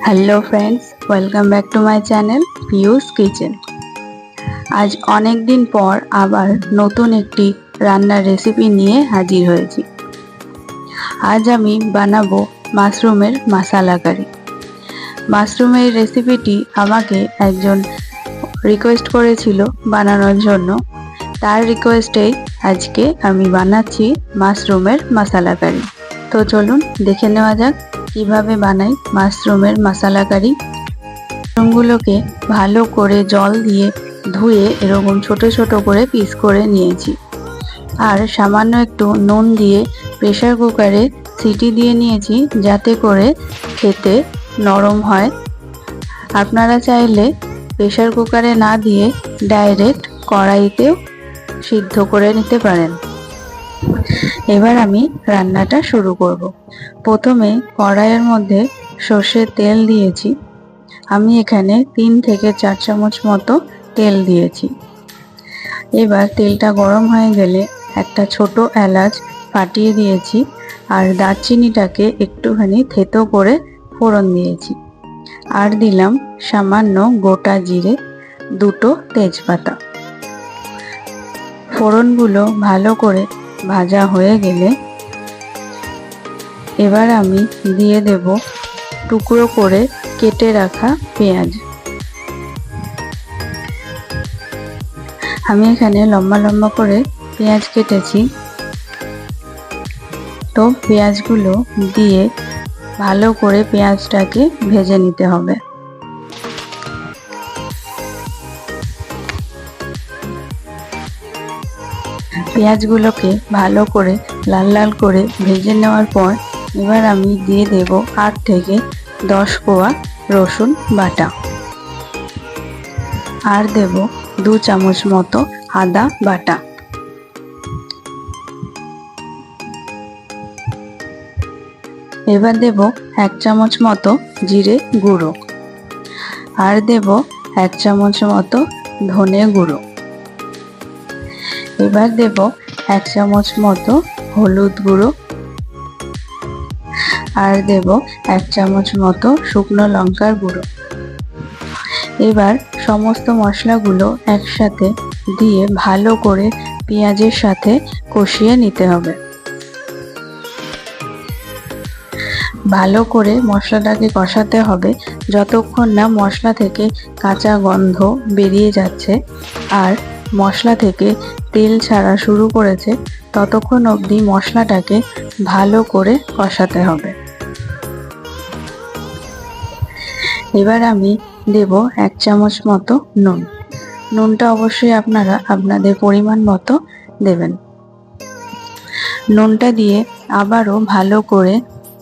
Hello friends, welcome back to my channel পিউস kitchen. আজ অনেক দিন পর আবার নতুন একটি রান্নার রেসিপি নিয়ে হাজির হয়েছি। আজ আমি বানাবো মাশরুমের মশলা কারি। মাশরুমের রেসিপিটি আমাকে একজন রিকোয়েস্ট করেছিল বানানোর জন্য। তার রিকোয়েস্টেই আজকে আমি বানাচ্ছি মাশরুমের মশলা কারি। তো চলুন দেখে নেওয়া যাক কিভাবে বানাই মাশরুমের মশলা কারি। মাশরুমগুলোকে ভালো করে জল দিয়ে ধুয়ে এরকম ছোট ছোট করে পিস করে নিয়েছি, আর সামান্য একটু নুন দিয়ে প্রেসার কুকারে সিটি দিয়ে নিয়েছি যাতে করে খেতে নরম হয়। আপনারা চাইলে প্রেসার কুকারে না দিয়ে ডাইরেক্ট কড়াইতেও সিদ্ধ করে নিতে পারেন। এবার আমি রান্নাটা শুরু করব। প্রথমে কড়াইয়ের মধ্যে সর্ষের তেল দিয়েছি। আমি এখানে 3 থেকে 4 চামচ মতো তেল দিয়েছি। এবার তেলটা গরম হয়ে গেলে একটা ছোট এলাচ ফাটিয়ে দিয়েছি, আর দারচিনিটাকে একটুখানি থেতো করে ফোড়ন দিয়েছি। আর দিলাম সামান্য গোটা জিরে, 2টো তেজপাতা। ফোড়নগুলো ভালো করে ভাজা হয়ে গেলে এবার আমি দিয়ে দেব টুকরো করে কেটে রাখা পেঁয়াজ। আমি এখানে লম্বা লম্বা করে পেঁয়াজ কেটেছি। তো পেঁয়াজগুলো দিয়ে ভালো করে পেঁয়াজটাকে ভেজে নিতে হবে। পেঁয়াজগুলোকে ভালো করে লাল লাল করে ভেজে নেওয়ার পর এবার আমি দিয়ে দেব 8 থেকে 10 কোয়া রসুন বাটা, আর দেব 2 চামচ মতো আদা বাটা। এবার দেব 1 চামচ মতো জিরে গুঁড়ো, আর দেব 1 চামচ মতো ধনে গুঁড়ো। এবার দেব 1 চামচ মতো হলুদ গুঁড়ো, আর দেব 1 চামচ মতো শুকনো লঙ্কার গুঁড়ো। এবার সমস্ত মশলাগুলো একসাথে দিয়ে ভালো করে পেঁয়াজের সাথে কষিয়ে নিতে হবে। ভালো করে মশলাটাকে কষাতে হবে যতক্ষণ না মশলা থেকে কাঁচা গন্ধ বেরিয়ে যাচ্ছে আর মশলা থেকে তেল ছাড়া শুরু করেছে, ততক্ষণ অবধি মশলাটাকে ভালো করে কষাতে হবে। এবার আমি দেব 1 চামচ মতো নুন। নুনটা অবশ্যই আপনারা আপনাদের পরিমাণ মতো দেবেন। নুনটা দিয়ে আবারও ভালো করে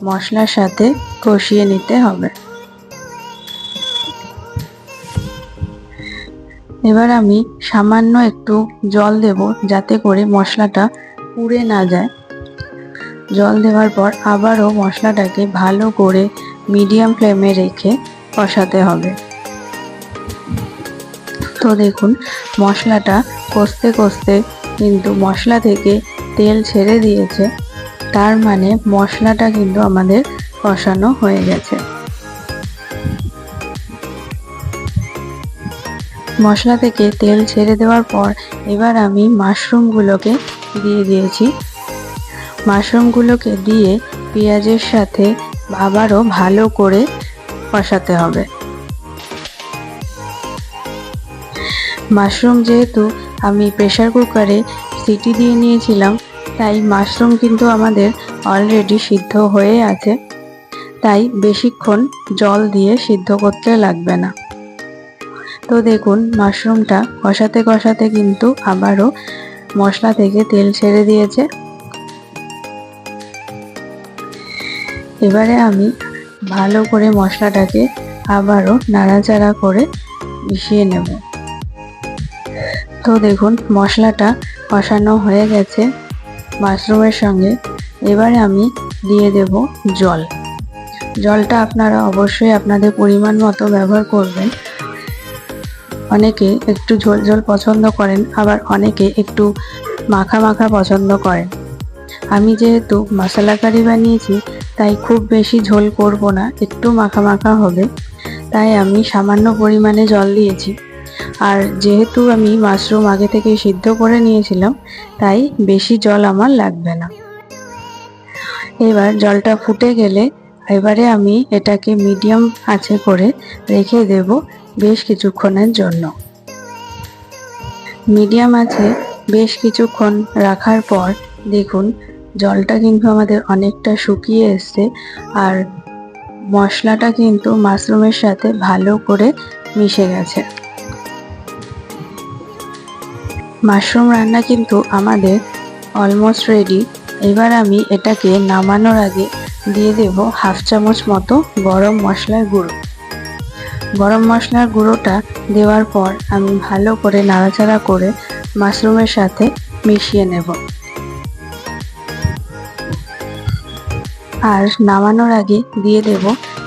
মশলার সাথে কষিয়ে নিতে হবে। এবার আমি সামান্য একটু জল দেব যাতে করে মশলাটা পুড়ে না যায়। জল দেওয়ার পর আবারও মশলাটাকে ভালো করে মিডিয়াম ফ্লেমে রেখে কষাতে হবে। তো দেখুন মশলাটা কষতে কষতে কিন্তু মশলা থেকে তেল ছেড়ে দিয়েছে, তার মানে মশলাটা কিন্তু আমাদের কষানো হয়ে গেছে। মশলা থেকে তেল ছেড়ে দেওয়ার পর এবার আমি মাশরুমগুলোকে দিয়ে দিয়েছি। মাশরুমগুলোকে দিয়ে পেঁয়াজের সাথে আবারও ভালো করে কষাতে হবে। মাশরুম যেহেতু আমি প্রেসার কুকারে সিটি দিয়ে নিয়েছিলাম, তাই মাশরুম কিন্তু আমাদের অলরেডি সিদ্ধ হয়ে আছে, তাই বেশিক্ষণ জল দিয়ে সিদ্ধ করতে লাগবে না। তো দেখুন মাশরুমটা কষাতে কষাতে কিন্তু আবারও মশলা থেকে তেল ছেড়ে দিয়েছে। এবারে আমি ভালো করে মশলাটাকে আবারও নাড়াচাড়া করে মিশিয়ে নেব। তো দেখুন মশলাটা কষানো হয়ে গেছে মাশরুমের সঙ্গে। এবারে আমি দিয়ে দেব জল। জলটা আপনারা অবশ্যই আপনাদের পরিমাণ মতো ব্যবহার করবেন। অনেকে একটু ঝোল ঝোল পছন্দ করেন, আবার অনেকে একটু মাখা মাখা পছন্দ করেন। আমি যেহেতু মশলা কারি বানিয়েছি, তাই খুব বেশি ঝোল করব না, একটু মাখা মাখা হবে। তাই আমি সামান্য পরিমাণে জল দিয়েছি। আর যেহেতু আমি মাশরুম আগে থেকে সিদ্ধ করে নিয়েছিলাম, তাই বেশি জল আমার লাগবে না। এবার জলটা ফুটে গেলে এবারে আমি এটাকে মিডিয়াম আঁচে করে রেখে দেব বেশ কিছুক্ষণের জন্য। মিডিয়াম আঁচে বেশ কিছুক্ষণ রাখার পর দেখুন জলটা কিন্তু আমাদের অনেকটা শুকিয়ে এসছে, আর মশলাটা কিন্তু মাশরুমের সাথে ভালো করে মিশে গেছে। মাশরুম রান্না কিন্তু আমাদের অলমোস্ট রেডি। এবার আমি এটাকে নামানোর আগে দিয়ে দেব হাফ চামচ মতো গরম মশলার গুঁড়ো। গরম মশলার গুঁড়োটা দেওয়ার পর আমি ভালো করে নাড়াচাড়া করে মাশরুমের সাথে মিশিয়ে নেব। আর নামানোর আগে দিয়ে দেব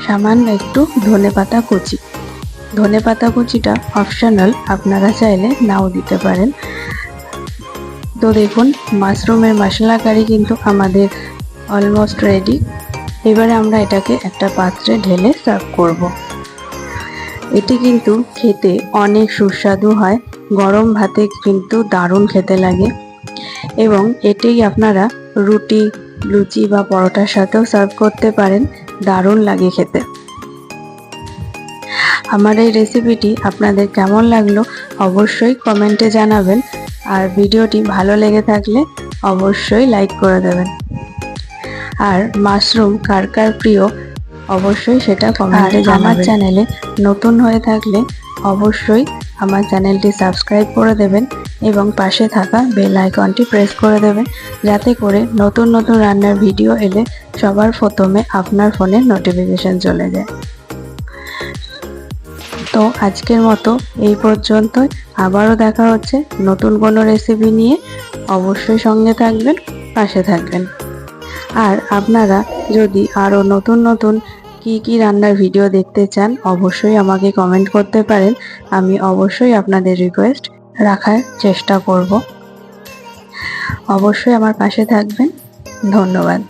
সামান্য একটু ধনেপাতা কুচি। ধনেপাতা কুচিটা অপশনাল, আপনারা চাইলে নাও দিতে পারেন। তো দেখুন মাশরুমের মশলা কারি কিন্তু আমাদের অলমোস্ট রেডি। এবারে আমরা এটাকে একটা পাত্রে ঢেলে সার্ভ করব। এটি কিন্তু খেতে অনেক সুস্বাদু হয়, গরম ভাতে কিন্তু দারুণ খেতে লাগে, এবং এটি আপনারা রুটি, লুচি বা পরোটার সাথেও সার্ভ করতে পারেন, দারুণ লাগে খেতে। আমার এই রেসিপিটি আপনাদের কেমন লাগলো অবশ্যই কমেন্টে জানাবেন, আর ভিডিওটি ভালো লেগে থাকলে অবশ্যই লাইক করে দেবেন। আর মাশরুম কার কার প্রিয় অবশ্যই সেটা কমেন্টে জানাবেন। আমার চ্যানেলে নতুন হয়ে থাকলে অবশ্যই আমার চ্যানেলটি সাবস্ক্রাইব করে দেবেন এবং পাশে থাকা বেল আইকনটি প্রেস করে দেবেন, যাতে করে নতুন নতুন রান্নার ভিডিও এলে সবার প্রথমে আপনার ফোনে নোটিফিকেশন চলে যায়। তো আজকের মতো এই পর্যন্তই, আবারও দেখা হচ্ছে নতুন কোনো রেসিপি নিয়ে। অবশ্যই সঙ্গে থাকবেন, পাশে থাকবেন। আর আপনারা যদি আরও নতুন নতুন কি রান্নার ভিডিও দেখতে চান অবশ্যই আমাকে কমেন্ট করতে পারেন, আমি অবশ্যই আপনাদের রিকোয়েস্ট রাখার চেষ্টা করব। অবশ্যই আমার পাশে থাকবেন। ধন্যবাদ।